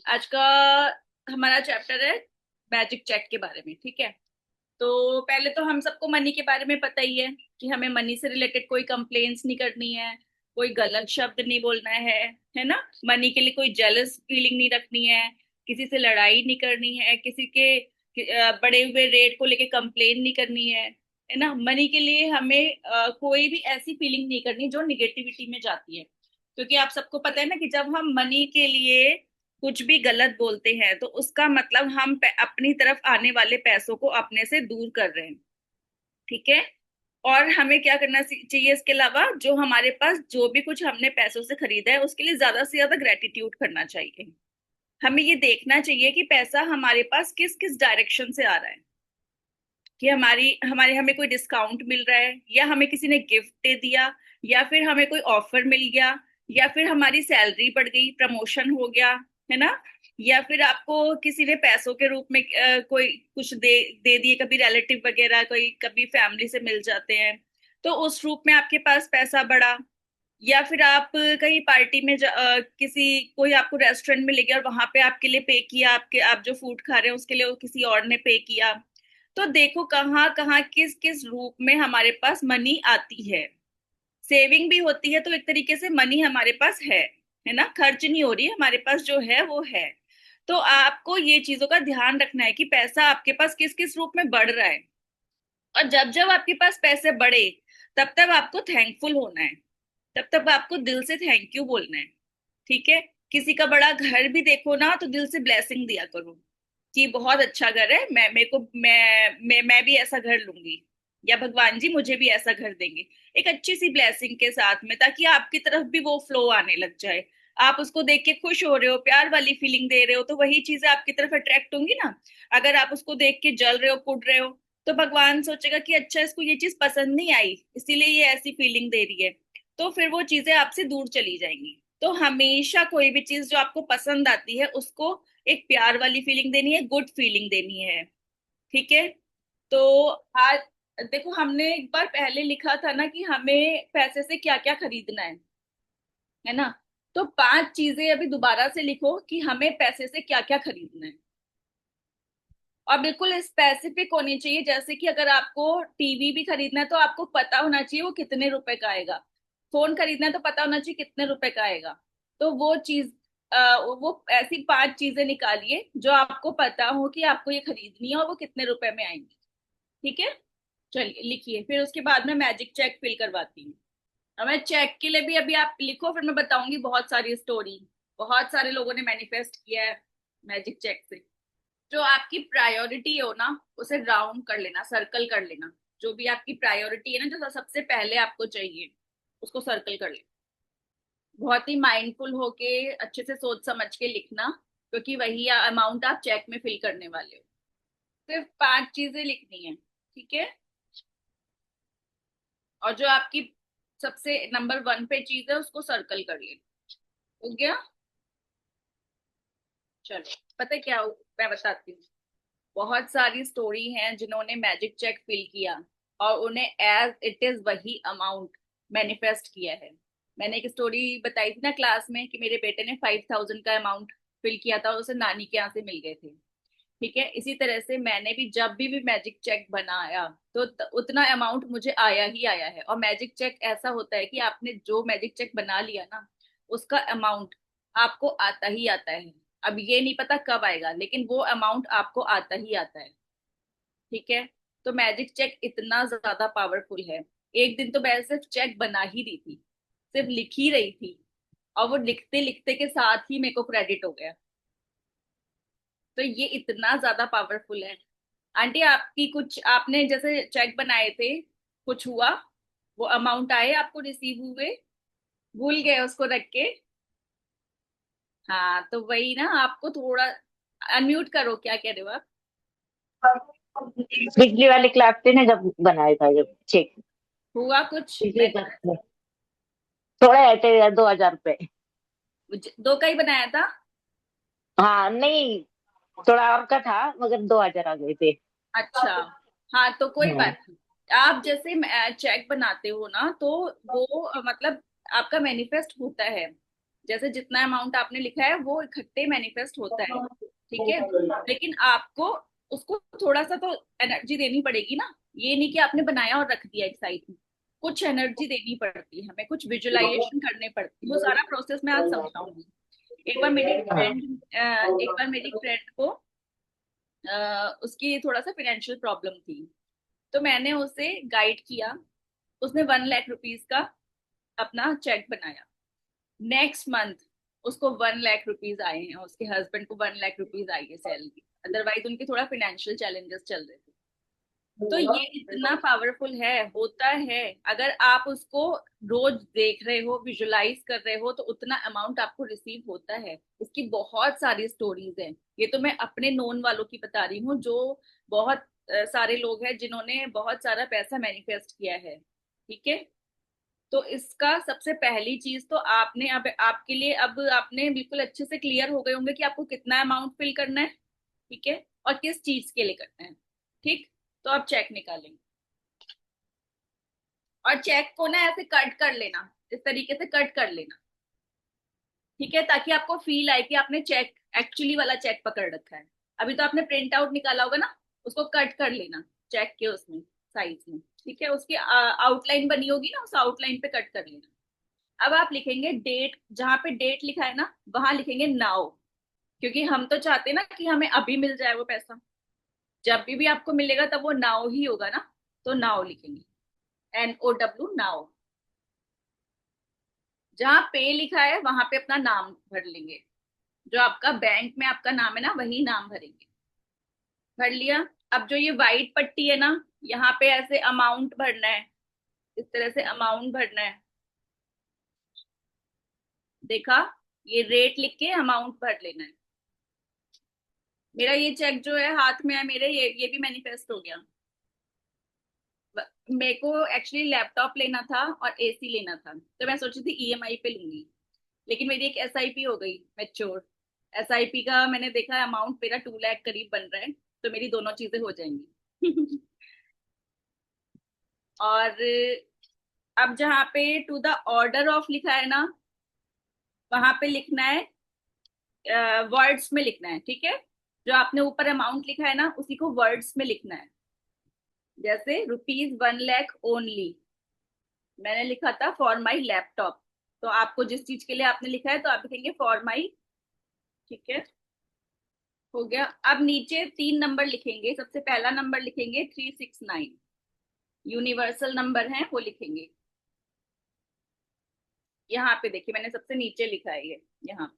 आज का हमारा चैप्टर है मैजिक चेक के बारे में। ठीक है, तो पहले तो हम सबको मनी के बारे में पता ही है कि हमें मनी से रिलेटेड कोई कंप्लेंट्स नहीं करनी है, कोई गलत शब्द नहीं बोलना है ना। मनी के लिए कोई जेलस फीलिंग नहीं रखनी है, किसी से लड़ाई नहीं करनी है, किसी के बढ़े हुए रेट को लेके कंप्लेन नहीं करनी है ना। मनी के लिए हमें कोई भी ऐसी फीलिंग नहीं करनी जो निगेटिविटी में जाती है, क्योंकि आप सबको पता है ना कि जब हम मनी के लिए कुछ भी गलत बोलते हैं तो उसका मतलब हम अपनी तरफ आने वाले पैसों को अपने से दूर कर रहे हैं। ठीक है, और हमें क्या करना चाहिए इसके अलावा, जो हमारे पास जो भी कुछ हमने पैसों से खरीदा है उसके लिए ज्यादा से ज्यादा ग्रेटिट्यूड करना चाहिए। हमें ये देखना चाहिए कि पैसा हमारे पास किस किस डायरेक्शन से आ रहा है, कि हमारी हमारे हमें कोई डिस्काउंट मिल रहा है, या हमें किसी ने गिफ्ट दे दिया, या फिर हमें कोई ऑफर मिल गया, या फिर हमारी सैलरी बढ़ गई, प्रमोशन हो गया, है ना। या फिर आपको किसी ने पैसों के रूप में कोई कुछ दे दे दिए, कभी रिलेटिव वगैरह कोई कभी फैमिली से मिल जाते हैं, तो उस रूप में आपके पास पैसा बढ़ा। या फिर आप कहीं पार्टी में किसी कोई आपको रेस्टोरेंट में ले गया और वहां पे आपके लिए पे किया, आपके आप जो फूड खा रहे हैं उसके लिए वो किसी और ने पे किया। तो देखो कहाँ कहाँ किस किस रूप में हमारे पास मनी आती है। सेविंग भी होती है तो एक तरीके से मनी हमारे पास है ना, खर्च नहीं हो रही है, हमारे पास जो है वो है। तो आपको ये चीजों का ध्यान रखना है कि पैसा आपके पास किस किस रूप में बढ़ रहा है, और जब जब आपके पास पैसे बढ़े तब तब आपको थैंकफुल होना है, तब तब आपको दिल से थैंक यू बोलना है। ठीक है, किसी का बड़ा घर भी देखो ना तो दिल से ब्लेसिंग दिया करो कि बहुत अच्छा घर है, मैं मेरे को मैं भी ऐसा घर लूंगी, या भगवान जी मुझे भी ऐसा घर देंगे, एक अच्छी सी ब्लेसिंग के साथ में, ताकि आपकी तरफ भी वो फ्लो आने लग जाए। आप उसको देख के खुश हो रहे हो, प्यार वाली फीलिंग दे रहे हो, तो वही चीजें आपकी तरफ अट्रैक्ट होंगी ना। अगर आप उसको देख के जल रहे हो, कुड़ रहे हो, तो भगवान सोचेगा कि अच्छा इसको ये चीज पसंद नहीं आई, इसीलिए ये ऐसी फीलिंग दे रही है, तो फिर वो चीजें आपसे दूर चली जाएंगी। तो हमेशा कोई भी चीज जो आपको पसंद आती है उसको एक प्यार वाली फीलिंग देनी है, गुड फीलिंग देनी है। ठीक है, तो आज देखो हमने एक बार पहले लिखा था ना कि हमें पैसे से क्या क्या खरीदना है ना। तो 5 चीजें अभी दोबारा से लिखो कि हमें पैसे से क्या क्या खरीदना है, और बिल्कुल स्पेसिफिक होनी चाहिए। जैसे कि अगर आपको टीवी भी खरीदना है तो आपको पता होना चाहिए वो कितने रुपए का आएगा, फोन खरीदना है तो पता होना चाहिए कितने रुपए का आएगा। तो वो चीज वो ऐसी 5 चीजें निकालिए जो आपको पता हो कि आपको ये खरीदनी है और वो कितने रुपए में आएंगी। ठीक है, चलिए लिखिए, फिर उसके बाद में मैजिक चेक फिल करवाती हूँ। और मैं चेक के लिए भी अभी आप लिखो, फिर मैं बताऊंगी बहुत सारी स्टोरी, बहुत सारे लोगों ने मैनिफेस्ट किया है मैजिक चेक से। जो आपकी प्रायोरिटी हो ना उसे राउंड कर लेना, सर्कल कर लेना। जो भी आपकी प्रायोरिटी है ना, जो सबसे पहले आपको चाहिए, उसको सर्कल कर लेना। बहुत ही माइंडफुल होके अच्छे से सोच समझ के लिखना, क्योंकि वही अमाउंट आप चेक में फिल करने वाले हो। सिर्फ 5 चीजें लिखनी है, ठीक है। और जो आपकी सबसे नंबर 1 पे चीज है उसको सर्कल कर लेना। हो गया, चलो। पता है क्या मैं बताती हूँ। बहुत सारी स्टोरी हैं जिन्होंने मैजिक चेक फिल किया और उन्हें एज इट इज वही अमाउंट मैनिफेस्ट किया है। मैंने एक स्टोरी बताई थी ना क्लास में कि मेरे बेटे ने 5,000 का अमाउंट फिल किया था और उसे नानी के यहाँ से मिल गए थे। ठीक है, इसी तरह से मैंने भी जब भी मैजिक चेक बनाया तो उतना अमाउंट मुझे आया ही आया है। और मैजिक चेक ऐसा होता है कि आपने जो मैजिक चेक बना लिया ना, उसका अमाउंट आपको आता ही आता है। अब ये नहीं पता कब आएगा, लेकिन वो अमाउंट आपको आता ही आता है। ठीक है, तो मैजिक चेक इतना ज्यादा पावरफुल है। एक दिन तो मैं सिर्फ चेक बना ही रही थी, सिर्फ लिख ही रही थी, और वो लिखते लिखते के साथ ही मेरे को क्रेडिट हो गया। तो ये इतना ज्यादा पावरफुल है। आंटी आपकी कुछ आपने जैसे चेक बनाए थे, कुछ हुआ, वो अमाउंट आए आपको, रिसीव हुए, भूल गए उसको रख के। हाँ तो वही ना, आपको थोड़ा अनम्यूट करो, क्या कह रहे हो आप। बिजली वाले क्लास से ना जब बनाया था जब चेक। हुआ कुछ बिजली मैं, का थोड़ा आए थे 2,000 रुपए। दो का ही बनाया था। हाँ नहीं, थोड़ा और का था मगर 2,000 आ गए थे। अच्छा, हाँ तो कोई हाँ। बात नहीं। आप जैसे चेक बनाते हो ना तो वो मतलब आपका मैनिफेस्ट होता है। जैसे जितना अमाउंट आपने लिखा है वो इकट्ठे मैनिफेस्ट होता है, ठीक है। लेकिन आपको उसको थोड़ा सा तो एनर्जी देनी पड़ेगी ना। ये नहीं कि आपने बनाया और रख दिया एक साइड में। कुछ एनर्जी देनी पड़ती है हमें, कुछ विजुअलाइजेशन करने पड़ती है, वो सारा प्रोसेस मैं आज समझाऊंगी। एक बार मेरी फ्रेंड एक बार मेरी फ्रेंड को उसकी थोड़ा सा फाइनेंशियल प्रॉब्लम थी, तो मैंने उसे गाइड किया। उसने 1 लाख रुपीज का अपना चेक बनाया। नेक्स्ट मंथ उसको 1 लाख रुपीज आए हैं, उसके हस्बैंड को 1 लाख रुपीज आई है सैलरी। अदरवाइज उनके थोड़ा फाइनेंशियल चैलेंजेस चल रहे थे। तो ये इतना पावरफुल है, होता है। अगर आप उसको रोज देख रहे हो, विजुलाइज कर रहे हो, तो उतना अमाउंट आपको रिसीव होता है। इसकी बहुत सारी स्टोरीज हैं। ये तो मैं अपने नोन वालों की बता रही हूँ, जो बहुत सारे लोग हैं जिन्होंने बहुत सारा पैसा मैनिफेस्ट किया है, ठीक है। तो इसका सबसे पहली चीज तो आपने अब आपके लिए, अब आपने बिल्कुल अच्छे से क्लियर हो गए होंगे कि आपको कितना अमाउंट फिल करना है, ठीक है, और किस चीज के लिए करना है, ठीक। तो आप चेक निकालेंगे और चेक को ना ऐसे कट कर लेना, इस तरीके से कट कर लेना, ठीक है, ताकि आपको फील आए कि आपने चेक, एक्चुअली वाला चेक पकड़ रखा है। अभी तो आपने प्रिंट आउट निकाला होगा ना, उसको कट कर लेना चेक के उसमें साइज में, ठीक है। उसकी आउटलाइन बनी होगी ना, उस आउटलाइन पे कट कर लेना। अब आप लिखेंगे डेट, जहां पे डेट लिखा है ना वहां लिखेंगे नाउ, क्योंकि हम तो चाहते हैं ना कि हमें अभी मिल जाए वो पैसा। जब भी आपको मिलेगा तब वो नाउ ही होगा ना, तो नाउ लिखेंगे, NOW नाउ। जहाँ पे लिखा है वहां पे अपना नाम भर लेंगे, जो आपका बैंक में आपका नाम है ना वही नाम भरेंगे। भर लिया। अब जो ये वाइट पट्टी है ना, यहाँ पे ऐसे अमाउंट भरना है, इस तरह से अमाउंट भरना है। देखा, ये रेट लिख के अमाउंट भर लेना है। मेरा ये चेक जो है हाथ में है मेरे, ये भी मैनिफेस्ट हो गया। मेरे को एक्चुअली लैपटॉप लेना था और AC लेना था, तो मैं सोची थी EMI पे लूंगी। लेकिन मेरी एक SIP हो गई मैच्योर। SIP का मैंने देखा अमाउंट मेरा 2 लाख करीब बन रहा है, तो मेरी दोनों चीजें हो जाएंगी। और अब जहाँ पे टू द ऑर्डर ऑफ लिखा है ना, वहां पे लिखना है, वर्ड्स में लिखना है, ठीक है। जो आपने ऊपर अमाउंट लिखा है ना उसी को वर्ड्स में लिखना है। जैसे ₹1 लाख ओनली, मैंने लिखा था फॉर माई लैपटॉप, तो आपको जिस चीज के लिए आपने लिखा है तो आप लिखेंगे फॉर माई, ठीक है। हो गया। अब नीचे 3 नंबर लिखेंगे, सबसे पहला नंबर लिखेंगे 369, यूनिवर्सल नंबर है वो लिखेंगे। यहाँ पे देखिए मैंने सबसे नीचे लिखा है ये, यहाँ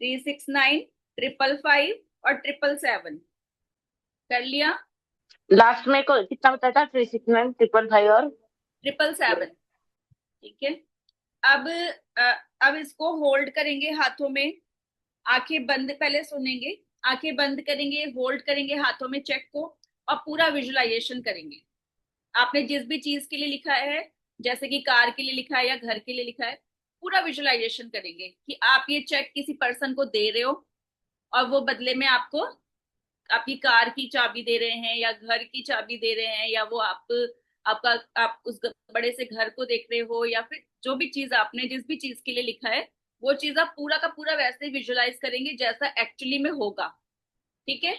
369, 555 और 777। कर लिया। लास्ट में को कितना बताया था? 369, 555 और 777, ठीक है। अब अब इसको होल्ड करेंगे हाथों में, आंखें बंद, पहले सुनेंगे, आंखें बंद करेंगे, होल्ड करेंगे हाथों में चेक को, और पूरा विजुलाइजेशन करेंगे। आपने जिस भी चीज के लिए लिखा है, जैसे कि कार के लिए लिखा है या घर के लिए लिखा है, पूरा विजुलाइजेशन करेंगे कि आप ये चेक किसी पर्सन को दे रहे हो, और वो बदले में आपको आपकी कार की चाबी दे रहे हैं या घर की चाबी दे रहे हैं, या वो आपका आप उस बड़े से घर को देख रहे हो, या फिर जो भी चीज आपने जिस भी चीज के लिए लिखा है वो चीज आप पूरा का पूरा वैसे विजुलाइज करेंगे जैसा एक्चुअली में होगा, ठीक है।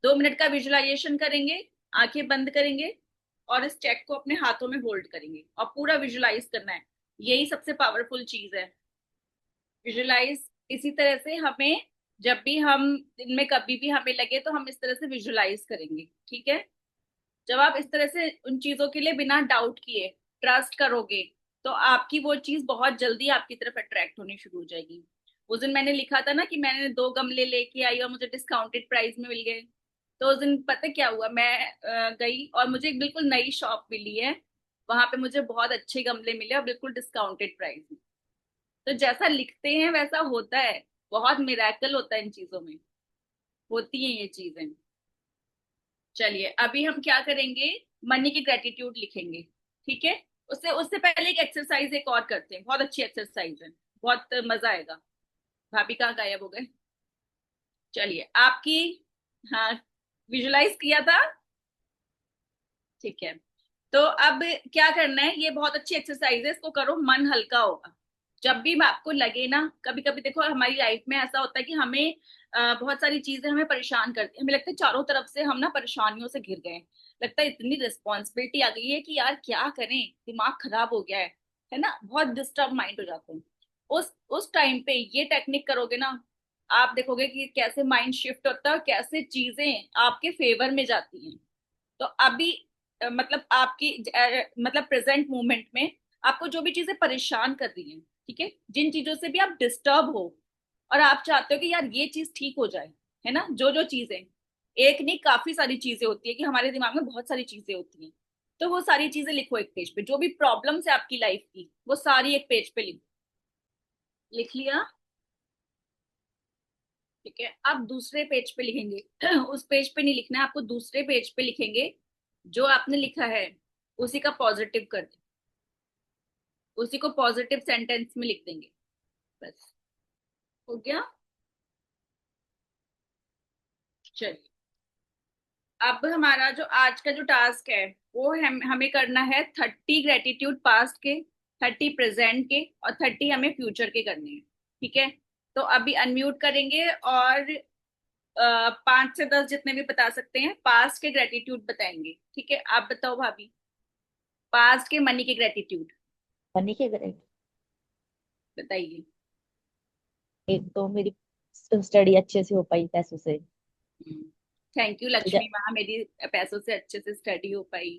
2 मिनट का विजुलाइजेशन करेंगे, आंखें बंद करेंगे और इस चेक को अपने हाथों में होल्ड करेंगे और पूरा विजुलाइज करना है। यही सबसे पावरफुल चीज है, विजुलाइज। इसी तरह से हमें जब भी हम दिन में कभी भी हमें लगे तो हम इस तरह से विजुलाइज करेंगे, ठीक है। जब आप इस तरह से उन चीजों के लिए बिना डाउट किए ट्रस्ट करोगे, तो आपकी वो चीज बहुत जल्दी आपकी तरफ अट्रैक्ट होनी शुरू हो जाएगी। उस दिन मैंने लिखा था ना कि मैंने 2 गमले लेके आई और मुझे डिस्काउंटेड प्राइस में मिल गए। तो उस दिन पता क्या हुआ, मैं गई और मुझे एक बिल्कुल नई शॉप मिली है, वहां पे मुझे बहुत अच्छे गमले मिले और बिल्कुल डिस्काउंटेड प्राइस में। तो जैसा लिखते हैं वैसा होता है, बहुत मिरेकल होता है इन चीजों में, होती है ये चीजें। चलिए अभी हम क्या करेंगे, मनी की ग्रेटिट्यूड लिखेंगे, ठीक है। उससे उससे पहले एक एक्सरसाइज एक और करते हैं, बहुत अच्छी एक्सरसाइज है, बहुत मजा आएगा। भाभी कहाँ गायब हो गए? चलिए आपकी, हाँ, विजुलाइज किया था, ठीक है। तो अब क्या करना है, ये बहुत अच्छी एक्सरसाइज है, इसको करो मन हल्का होगा। जब भी आपको लगे ना, कभी कभी देखो हमारी लाइफ में ऐसा होता है कि हमें बहुत सारी चीजें हमें परेशान करती है, हमें लगता है चारों तरफ से हम ना परेशानियों से घिर गए हैं। लगता है इतनी रिस्पॉन्सिबिलिटी आ गई है कि यार क्या करें, दिमाग खराब हो गया है ना, बहुत डिस्टर्ब माइंड हो जाते हैं। उस टाइम पे ये टेक्निक करोगे ना, आप देखोगे कि कैसे माइंड शिफ्ट होता है और कैसे चीजें आपके फेवर में जाती हैं। तो अभी मतलब आपकी मतलब प्रेजेंट मोमेंट में आपको जो भी चीजें परेशान कर रही हैं, ठीक है, जिन चीजों से भी आप डिस्टर्ब हो और आप चाहते हो कि यार ये चीज ठीक हो जाए, है ना, जो जो चीजें, एक नहीं काफी सारी चीजें होती है कि हमारे दिमाग में बहुत सारी चीजें होती हैं। तो वो सारी चीजें लिखो एक पेज पे, जो भी प्रॉब्लम्स है आपकी लाइफ की वो सारी एक पेज पे लिख लिया। ठीक है, आप दूसरे पेज पे लिखेंगे उस पेज पे नहीं लिखना है आपको, दूसरे पेज पे लिखेंगे। जो आपने लिखा है उसी का पॉजिटिव कर दें, उसी को पॉजिटिव सेंटेंस में लिख देंगे, बस हो गया। चलिए, अब हमारा जो आज का जो टास्क है वो हमें करना है 30 ग्रेटिट्यूड पास्ट के, 30 प्रेजेंट के और 30 हमें फ्यूचर के करने हैं। ठीक है, तो अभी अनम्यूट करेंगे और 5 से 10 जितने भी बता सकते हैं पास्ट के ग्रेटिट्यूड बताएंगे। ठीक है, आप बताओ भाभी, पास्ट के मनी के ग्रेटिट्यूड बनी के करें। बताइए। एक तो मेरी स्टडी अच्छे से हो पाई पैसों से। थैंक यू मुझे लक्ष्मी माँ, मेरी पैसों से अच्छे से स्टडी हो पाई।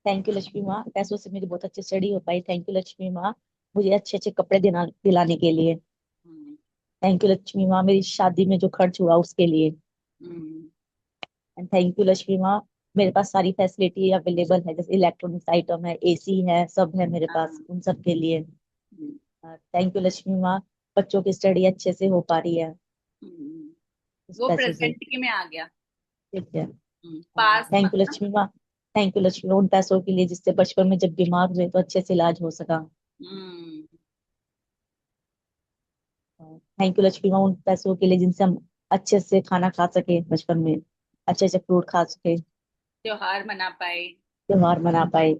थैंक यू लक्ष्मी माँ, पैसों से मेरी बहुत अच्छी स्टडी हो पाई। थैंक यू लक्ष्मी माँ, मुझे अच्छे अच्छे कपड़े दिलाने के लिए। हम्म, थैंक यू लक्ष्मी माँ, मेरी शादी में जो खर्च हुआ उसके लिए। हम्म, एंड थैंक यू लक्ष्मी माँ, मेरे पास सारी फैसिलिटी अवेलेबल है, जैसे इलेक्ट्रॉनिक्स आइटम है, एसी है, सब है मेरे पास, हाँ, उन सब के लिए। हम्म, थैंक यू लक्ष्मी माँ, बच्चों की स्टडी अच्छे से हो पा रही है हम्म। उस वो पैसों से। प्रेजेंट के में आ गया। ठीक है। पास्ट थैंक यू मतलब। लक्ष्मी माँ, थैंक यू लक्ष्मी माँ, उन पैसों के लिए जिससे बचपन में जब बीमार हुए तो अच्छे से इलाज हो सका। हम्म, थैंक यू लक्ष्मी माँ, उन पैसों के लिए जिनसे हम अच्छे से खाना खा सके बचपन में, अच्छे अच्छे फ्रूट खा सके, त्योहार मना पाए, त्योहार मना पाए,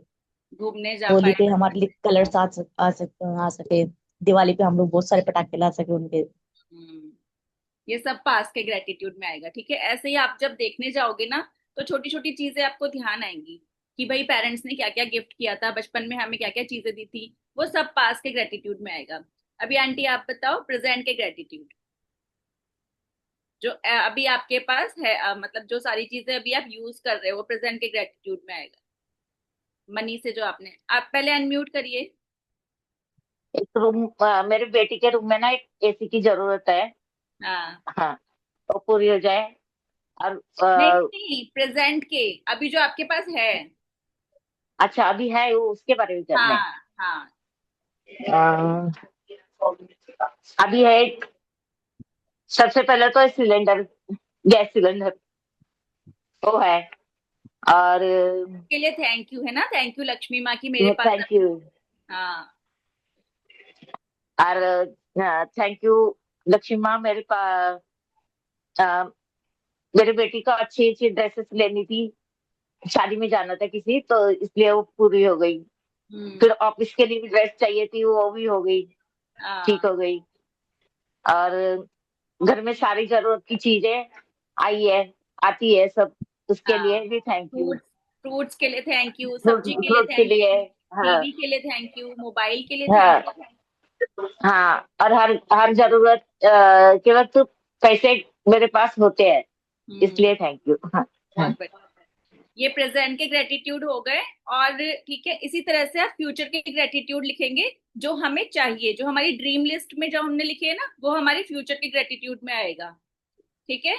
घूमने जा होली पाए। पे हमारे लिए कलर्स आ सके, दिवाली पे हम लोग बहुत सारे पटाखे ला सके उनके। हम्म, ये सब पास्ट के ग्रेटिट्यूड में आएगा। ठीक है, ऐसे ही आप जब देखने जाओगे ना, तो छोटी छोटी चीजें आपको ध्यान आएंगी कि भाई पेरेंट्स ने क्या क्या गिफ्ट किया था बचपन में, हमें क्या क्या चीजें दी थी, वो सब पास्ट के ग्रेटिट्यूड में आएगा। अभी आंटी आप बताओ प्रेजेंट के ग्रेटिट्यूड, जो अभी आपके पास है, मतलब जो सारी चीजें अभी आप यूज कर रहे हो वो प्रेजेंट के ग्रेटिट्यूड में आएगा। मनी से जो आपने, आप पहले अनम्यूट करिए। एक रूम, मेरे बेटी के रूम में ना एक एसी की जरूरत है। हाँ, हाँ, तो पूरी हो जाए। और नहीं नहीं, प्रेजेंट के, अभी जो आपके पास है। अच्छा, अभी है वो, उसके बारे में करना है। हाँ, हाँ, अभी है एक, सबसे पहले तो सिलेंडर, गैस सिलेंडर वो है। और के लिए थैंक यू है ना, थैंक यू लक्ष्मी माँ की मेरे पास थैंक यू। हाँ, और थैंक यू लक्ष्मी माँ, मेरे बेटी को अच्छी अच्छी ड्रेसेस लेनी थी, शादी में जाना था किसी, तो इसलिए वो पूरी हो गई। हम्म, फिर ऑफिस के लिए भी ड्रेस चाहिए थी, वो भी हो गई, ठीक हाँ, हो गई। और घर में सारी जरूरत की चीजें आई है, आती है सब, उसके हाँ, लिए भी थैंक यू। फ्रूट्स, फ्रूट्स के लिए थैंक यू, फ्रूट सब्जी के लिए फ्रूट के थैंक लिए। यू, हाँ, टीवी के लिए थैंक यू, मोबाइल के लिए थैंक हाँ, यू। हाँ। और हर हर जरूरत के वक्त पैसे मेरे पास होते हैं, हम्म, इसलिए थैंक यू। हाँ, हाँ। बहुत बढ़िया। ये प्रेजेंट के ग्रेटिट्यूड हो गए। और ठीक है, इसी तरह से आप फ्यूचर के ग्रेटिट्यूड लिखेंगे, जो हमें चाहिए, जो हमारी ड्रीम लिस्ट में जो हमने लिखे है ना, वो हमारी फ्यूचर के ग्रेटिट्यूड में आएगा। ठीक है,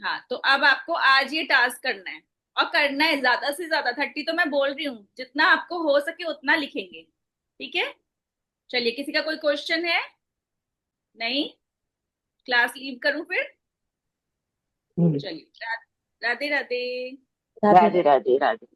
हाँ, तो अब आपको आज ये टास्क करना है, और करना है ज्यादा से ज्यादा, 30 तो मैं बोल रही हूँ, जितना आपको हो सके उतना लिखेंगे। ठीक है, चलिए, किसी का कोई क्वेश्चन है? नहीं, क्लास लीव करूं फिर? हम्म। चलिए, राधे राधे। राधे राधे राधे राधे।